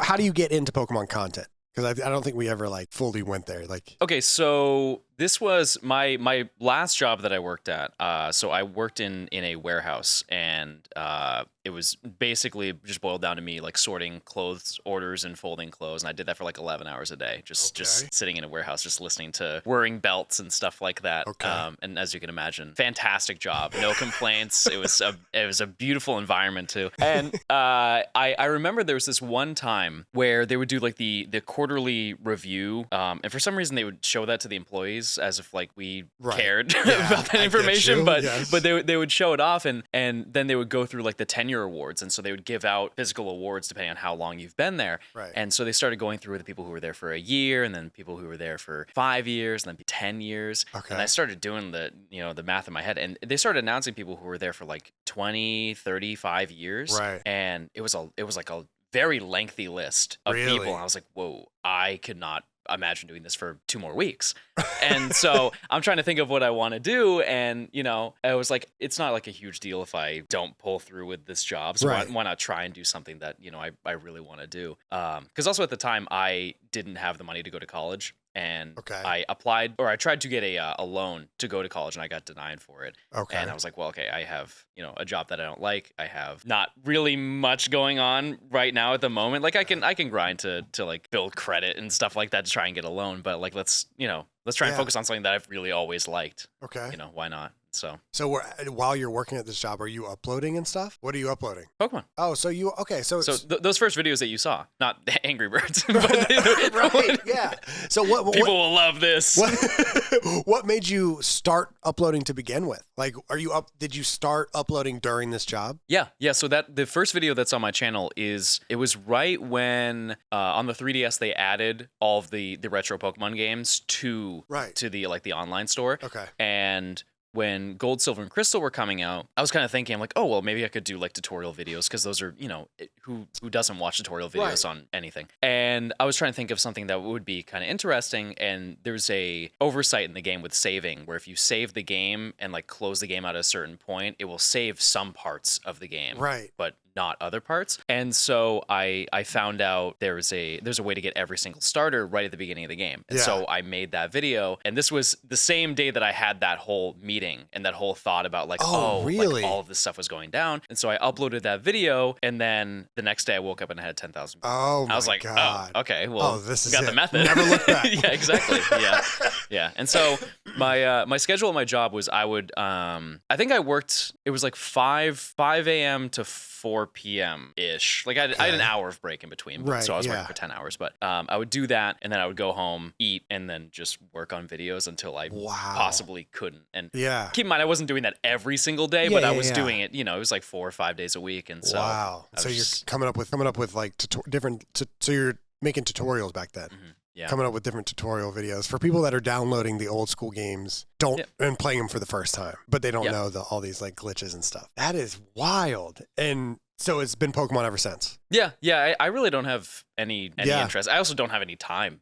how do you get into Pokemon content? Because I don't think we ever like fully went there. Like, Okay, so this was my last job that I worked at. So I worked in a warehouse, and it was basically just boiled down to me like sorting clothes orders and folding clothes, and I did that for like 11 hours a day, just sitting in a warehouse, just listening to whirring belts and stuff like that. Okay. And as you can imagine, fantastic job, no complaints. It was a beautiful environment too. And I remember there was this one time where they would do like the quarterly review, and for some reason they would show that to the employees as if like we cared about that information, but they would show it off, and then they would go through like the tenure awards, and so they would give out physical awards depending on how long you've been there. Right. And so they started going through the people who were there for a year, and then people who were there for 5 years, and then 10 years. Okay. And I started doing the math in my head, and they started announcing people who were there for like 20, 35 years. Right. And it was like a very lengthy list of Really? people. And I was like, whoa, I could not imagine doing this for 2 more weeks. And so I'm trying to think of what I want to do. And, I was like, it's not like a huge deal if I don't pull through with this job. So why not try and do something that, I really want to do? Because also at the time I didn't have the money to go to college. And I applied, or I tried to get a loan to go to college, and I got denied for it. Okay. And I was like, well, okay, I have, a job that I don't like. I have not really much going on right now at the moment. Like I can grind to like build credit and stuff like that to try and get a loan. But like, let's try and focus on something that I've really always liked. Okay. Why not? So while you're working at this job, are you uploading and stuff? What are you uploading? Pokemon. Oh, so those first videos that you saw, not Angry Birds. But right, yeah. So what people will love this. What made you start uploading to begin with? Like, did you start uploading during this job? Yeah. So the first video that's on my channel it was right when on the 3DS they added all of the retro Pokemon games to the online store. Okay. And when Gold, Silver, and Crystal were coming out, I was kind of thinking, I'm like, oh, well, maybe I could do like tutorial videos, because those are, who doesn't watch tutorial videos on anything? And I was trying to think of something that would be kind of interesting. And there's a oversight in the game with saving, where if you save the game and like close the game at a certain point, it will save some parts of the game, but not other parts. And so I found out there's a way to get every single starter right at the beginning of the game. And so I made that video, and this was the same day that I had that whole meeting and that whole thought about like, really? Like all of this stuff was going down. And so I uploaded that video, and then the next day I woke up and I had 10,000 views. Oh my I was like, God. oh, okay, well, this is got the method. Never look back. Yeah, exactly. Yeah. And so my schedule at my job was I would I think I worked, it was like 5 a.m. to 4 p.m. ish. Like I had an hour of break in between, so I was working for 10 hours. But I would do that, and then I would go home, eat, and then just work on videos until I possibly couldn't. And keep in mind, I wasn't doing that every single day, but I was doing it. It was like 4 or 5 days a week, and so So you're coming up with like so you're making tutorials back then. Mm-hmm. Yeah. Coming up with different tutorial videos for people that are downloading the old school games and playing them for the first time, but they don't know all these like glitches and stuff. That is wild. And so it's been Pokemon ever since. Yeah. I really don't have any interest. I also don't have any time